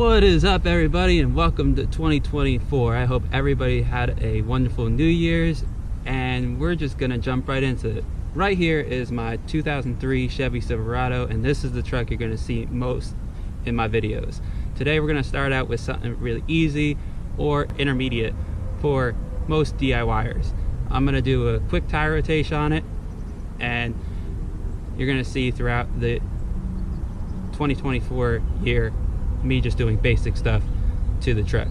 What is up, everybody, and welcome to 2024. I hope everybody had a wonderful New Year's, and we're just gonna jump right into it. Right here is my 2003 Chevy Silverado, and this is the truck you're gonna see most in my videos. Today we're gonna start out with something really easy or intermediate for most DIYers. I'm gonna do a quick tire rotation on it, and you're gonna see throughout the 2024 year me just doing basic stuff to the truck.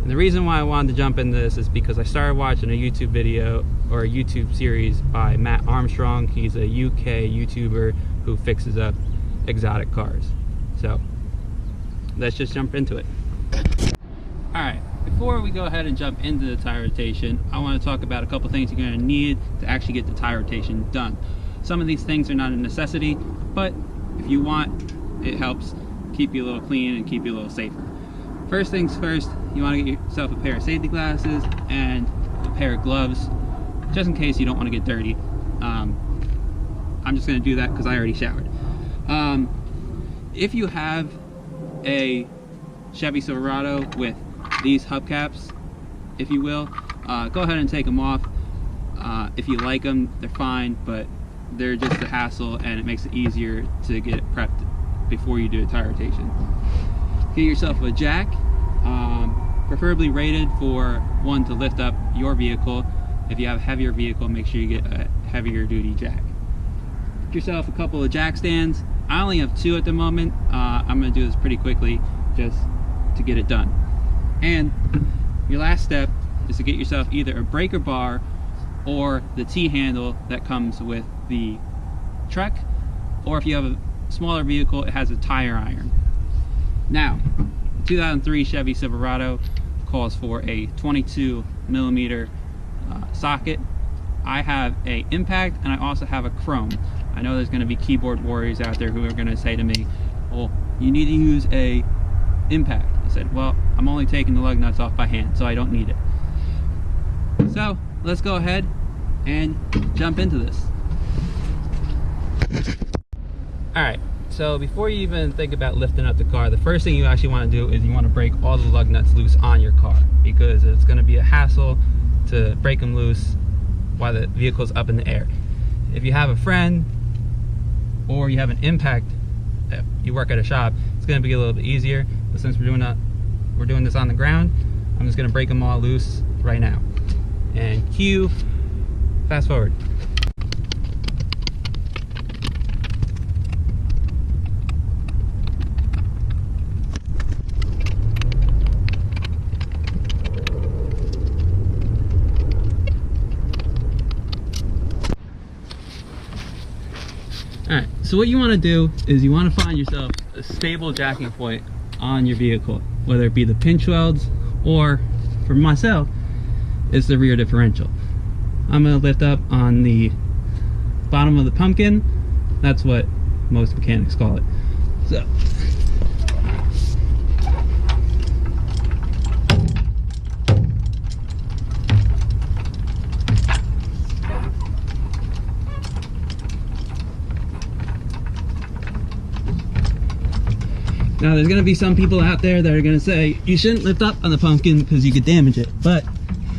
And the reason why I wanted to jump into this is because I started watching a YouTube video or a YouTube series by Matt Armstrong. He's a UK YouTuber who fixes up exotic cars. So let's just jump into it. Alright, before we go ahead and jump into the tire rotation, I want to talk about a couple things you're going to need to actually get the tire rotation done. Some of these things are not a necessity, but if you want, it helps keep you a little clean and keep you a little safer. First things first, you want to get yourself a pair of safety glasses and a pair of gloves, just in case you don't want to get dirty. I'm just going to do that because I already showered. If you have a Chevy Silverado with these hubcaps, if you will, go ahead and take them off. If you like them, they're fine, but they're just a hassle, and it makes it easier to get it prepped before you do a tire rotation. Get yourself a jack, preferably rated for one to lift up your vehicle. If you have a heavier vehicle, make sure you get a heavier duty jack. Get yourself a couple of jack stands. I only have two at the moment. I'm going to do this pretty quickly just to get it done. And your last step is to get yourself either a breaker bar or the T-handle that comes with the truck, or if you have a smaller vehicle, it has a tire iron. Now, 2003 Chevy Silverado calls for a 22mm socket. I have a impact, and I also have a chrome. I know there's going to be keyboard warriors out there who are going to say to me, well, you need to use a impact. I said, well, I'm only taking the lug nuts off by hand, so I don't need it. So let's go ahead and jump into this. Alright, so before you even think about lifting up the car, the first thing you actually want to do is you want to break all the lug nuts loose on your car, because it's going to be a hassle to break them loose while the vehicle's up in the air. If you have a friend or you have an impact, you work at a shop, it's going to be a little bit easier. But since we're doing this on the ground, I'm just going to break them all loose right now. And cue fast forward. Alright, so what you want to do is you want to find yourself a stable jacking point on your vehicle, whether it be the pinch welds, or for myself, it's the rear differential. I'm going to lift up on the bottom of the pumpkin. That's what most mechanics call it. So now, there's going to be some people out there that are going to say you shouldn't lift up on the pumpkin because you could damage it. But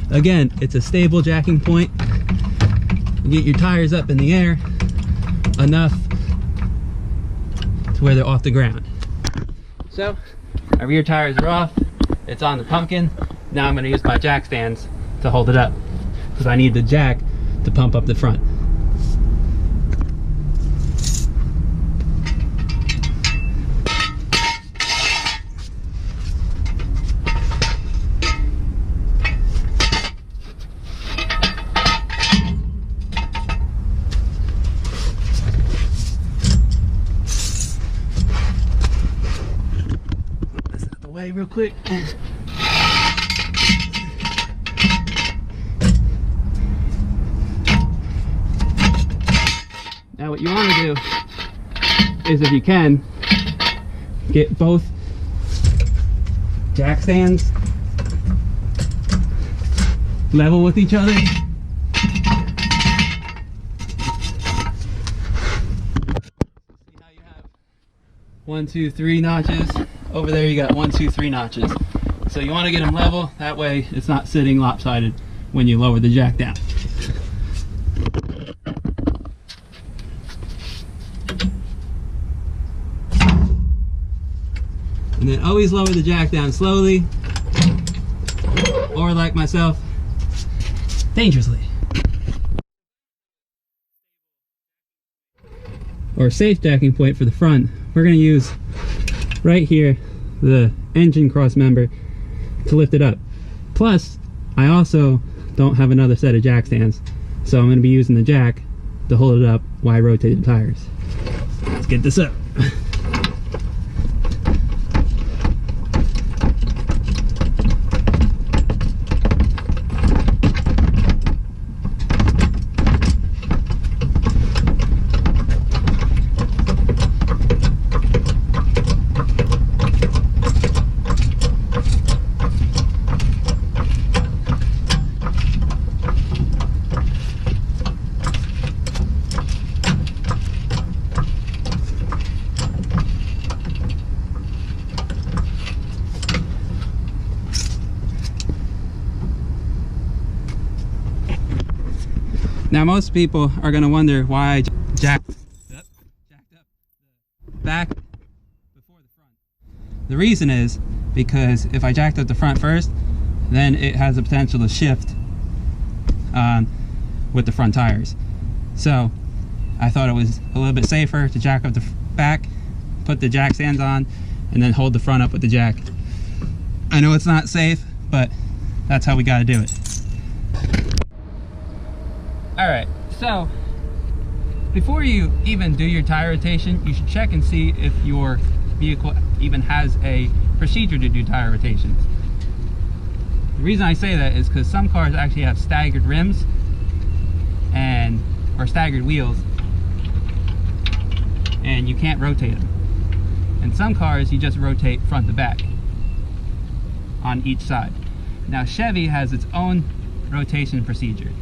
again, it's a stable jacking point. You get your tires up in the air enough to where they're off the ground. So my rear tires are off. It's on the pumpkin. Now I'm going to use my jack stands to hold it up, because I need the jack to pump up the front. Way real quick. Now what you want to do is, if you can, get both jack stands level with each other. See how you have 1, 2, 3 notches over there you got 1, 2, 3 notches. So you want to get them level, that way it's not sitting lopsided when you lower the jack down. And then always lower the jack down slowly, or like myself, dangerously. Or safe jacking point for the front, we're going to use right here the engine cross member to lift it up. Plus, I also don't have another set of jack stands, so I'm going to be using the jack to hold it up while I rotate the tires. Let's get this up. Now most people are going to wonder why I jacked up the back before the front. The reason is because if I jacked up the front first, then it has the potential to shift with the front tires. So I thought it was a little bit safer to jack up the back, put the jack stands on, and then hold the front up with the jack. I know it's not safe, but that's how we got to do it. Alright, so before you even do your tire rotation, you should check and see if your vehicle even has a procedure to do tire rotations. The reason I say that is because some cars actually have staggered rims or staggered wheels, and you can't rotate them. In some cars you just rotate front to back on each side. Now Chevy has its own rotation procedure.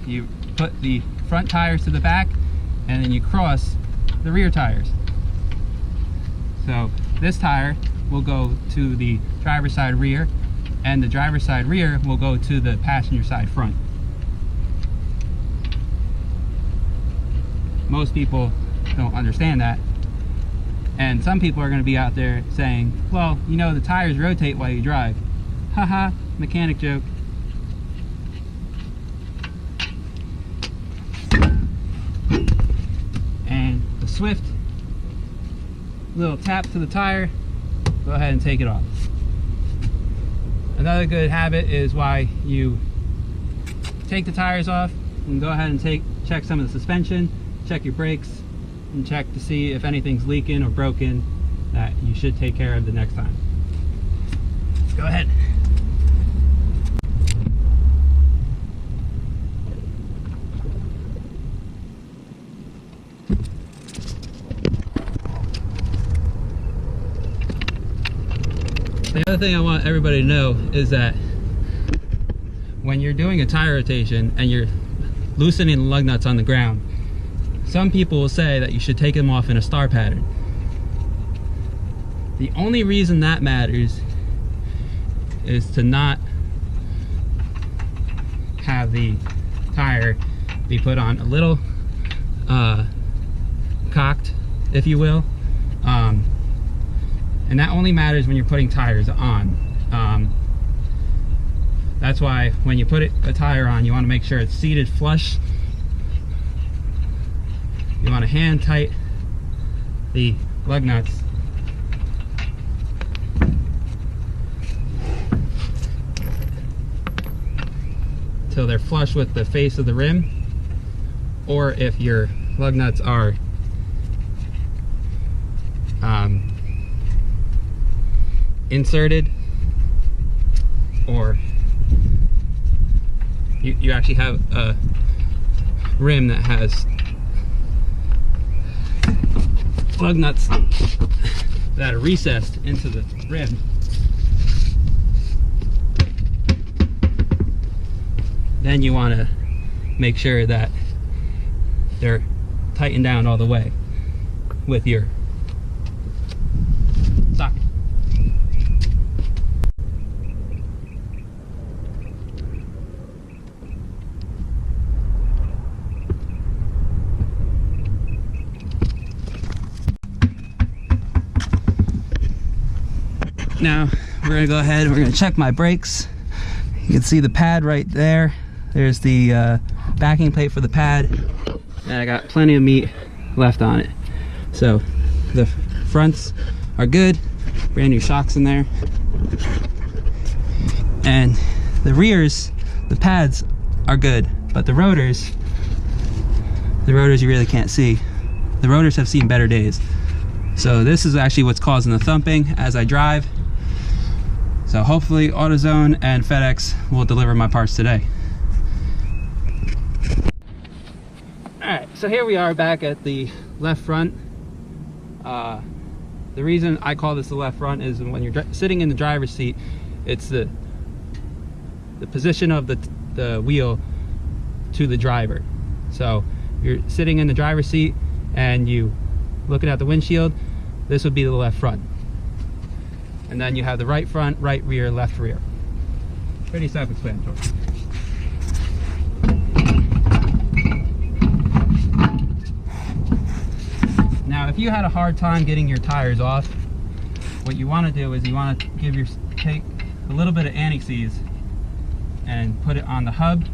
You put the front tires to the back, and then you cross the rear tires. So this tire will go to the driver's side rear, and the driver's side rear will go to the passenger side front. Most people don't understand that, and some people are going to be out there saying, well, you know, the tires rotate while you drive. Haha, mechanic joke. And the swift little tap to the tire, go ahead and take it off. Another good habit is why you take the tires off and go ahead and check some of the suspension, check your brakes, and check to see if anything's leaking or broken that you should take care of the next time. Go ahead. The other thing I want everybody to know is that when you're doing a tire rotation and you're loosening the lug nuts on the ground, some people will say that you should take them off in a star pattern. The only reason that matters is to not have the tire be put on a little cocked, if you will. And that only matters when you're putting tires on. That's why when you put a tire on, you want to make sure it's seated flush. You want to hand tight the lug nuts till they're flush with the face of the rim, or if your lug nuts are inserted, or you actually have a rim that has lug nuts that are recessed into the rim, then you want to make sure that they're tightened down all the way with your socket. Now we're gonna go ahead and we're gonna check my brakes. You can see the pad right there. There's the backing plate for the pad, and I got plenty of meat left on it. So the fronts are good, brand new shocks in there, and the rears, the pads are good, but the rotors you really can't see. The rotors have seen better days. So this is actually what's causing the thumping as I drive. So hopefully AutoZone and FedEx will deliver my parts today. Alright, so here we are back at the left front. The reason I call this the left front is when you're sitting in the driver's seat, it's the position of the wheel to the driver. So you're sitting in the driver's seat and you looking at the windshield, this would be the left front. And then you have the right front, right rear, left rear. Pretty self-explanatory. Now, if you had a hard time getting your tires off, what you want to do is you want to take a little bit of anti-seize and put it on the hub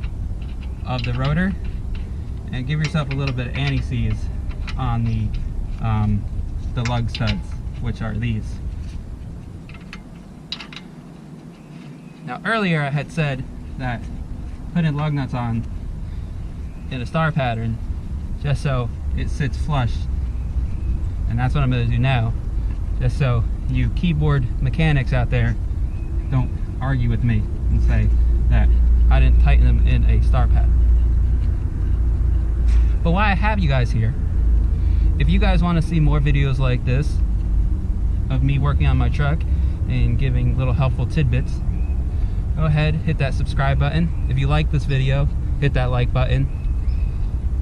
of the rotor, and give yourself a little bit of anti-seize on the lug studs, which are these. Now earlier I had said that putting lug nuts on in a star pattern just so it sits flush, and that's what I'm going to do now, just so you keyboard mechanics out there don't argue with me and say that I didn't tighten them in a star pattern. But why I have you guys here, if you guys want to see more videos like this of me working on my truck and giving little helpful tidbits, go ahead, hit that subscribe button. If you like this video, hit that like button.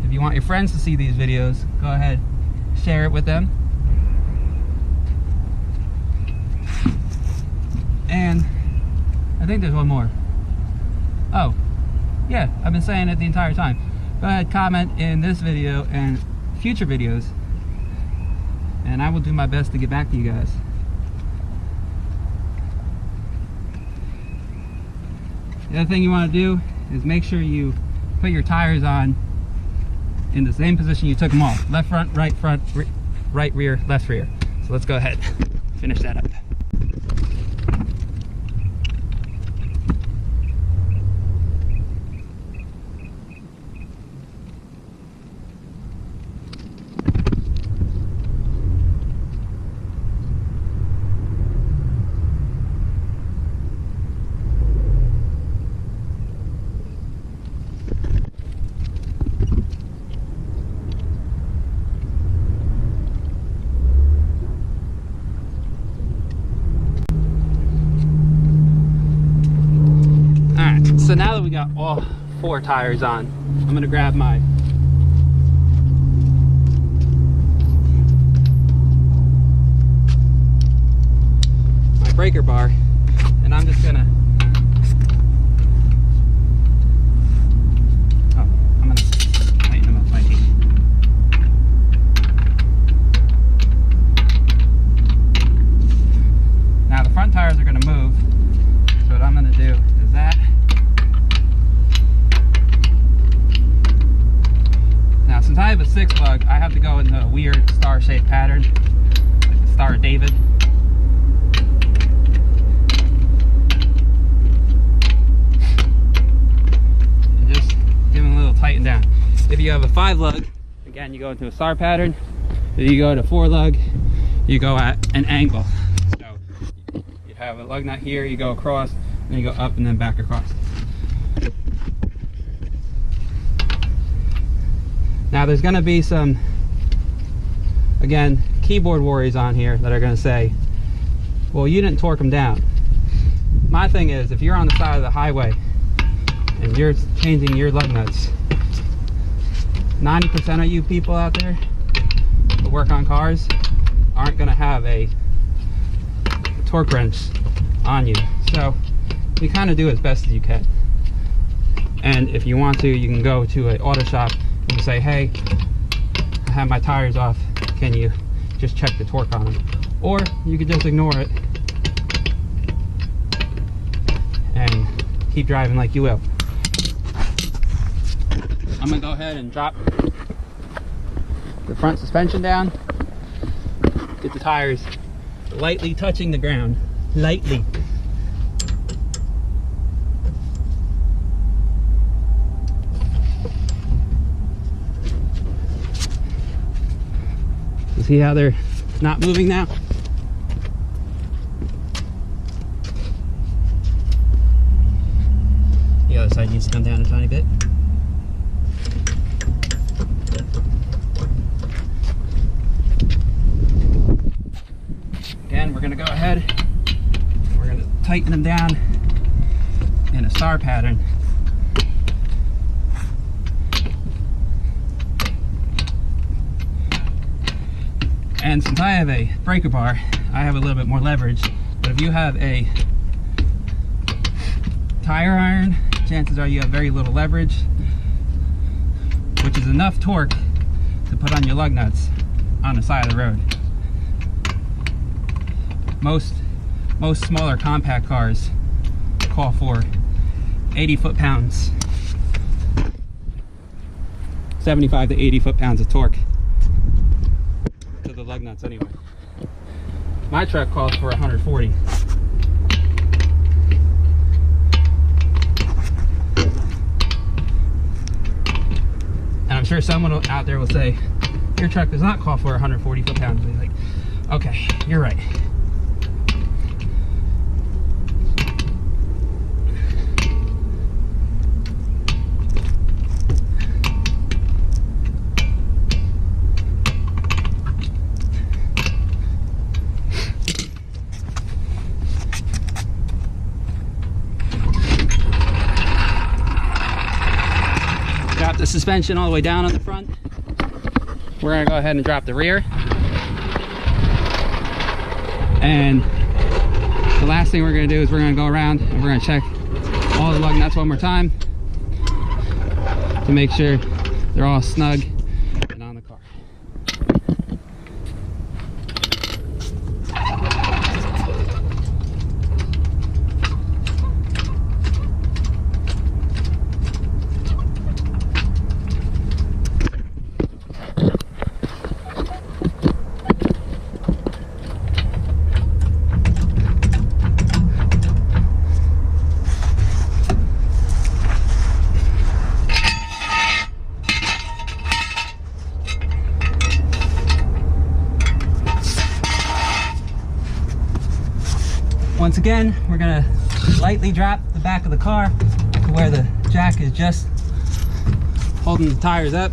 If you want your friends to see these videos, go ahead, share it with them. And I think there's one more. Oh, yeah, I've been saying it the entire time. Go ahead, comment in this video and future videos, and I will do my best to get back to you guys. The other thing you want to do is make sure you put your tires on in the same position you took them off. Left front, right rear, left rear. So let's go ahead, finish that up. So now that we got all 4 tires on, I'm gonna grab my breaker bar, and I'm just gonna tighten them up by hand. Now the front tires are gonna move, so what I'm gonna do is that. Now, since I have a 6 lug, I have to go in the weird star-shaped pattern, like the Star of David. And just give them a little tighten down. If you have a 5 lug, again, you go into a star pattern. If you go to 4 lug, you go at an angle. So you have a lug nut here, you go across, and you go up and then back across. Now there's going to be some, again, keyboard warriors on here that are going to say, well, you didn't torque them down. My thing is, if you're on the side of the highway and you're changing your lug nuts, 90% of you people out there that work on cars aren't going to have a torque wrench on you. So you kind of do as best as you can. And if you want to, you can go to an auto shop and say, hey, I have my tires off, can you just check the torque on them? Or you could just ignore it and keep driving like you will. I'm gonna go ahead and drop the front suspension down, get the tires lightly touching the ground, lightly. You see how they're not moving now? The other side needs to come down a tiny bit. Again, we're going to go ahead, we're going to tighten them down in a star pattern. And since I have a breaker bar, I have a little bit more leverage. But if you have a tire iron, chances are you have very little leverage, which is enough torque to put on your lug nuts on the side of the road. Most smaller compact cars call for 80 foot-pounds, 75 to 80 foot-pounds of torque to the lug nuts anyway. My truck calls for 140. And I'm sure someone out there will say, your truck does not call for 140 foot-pounds. And they're like, okay, you're right. Drop the suspension all the way down on the front. We're gonna go ahead and drop the rear. And the last thing we're gonna do is we're gonna go around and we're gonna check all the lug nuts one more time to make sure they're all snug and on the car. Once again, we're gonna lightly drop the back of the car to where the jack is just holding the tires up.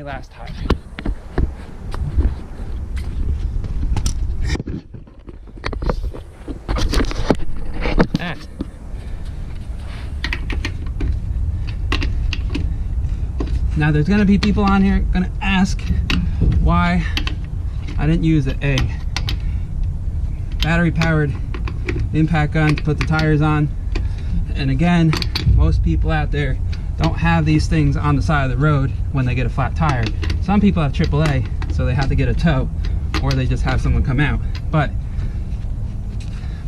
Last tire. Now there's going to be people on here going to ask why I didn't use a battery powered impact gun to put the tires on. And again, most people out there don't have these things on the side of the road when they get a flat tire. Some people have AAA, so they have to get a tow, or they just have someone come out. But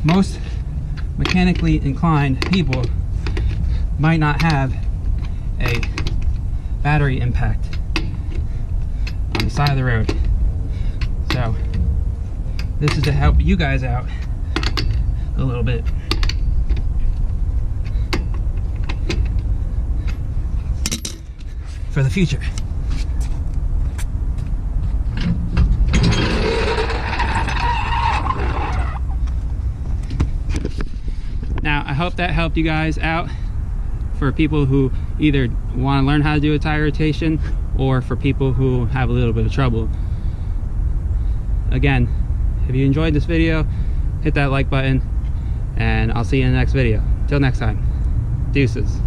most mechanically inclined people might not have a battery impact on the side of the road. So this is to help you guys out a little bit. For the future. Now, I hope that helped you guys out, for people who either want to learn how to do a tire rotation or for people who have a little bit of trouble. Again, if you enjoyed this video, hit that like button, and I'll see you in the next video. Till next time, deuces.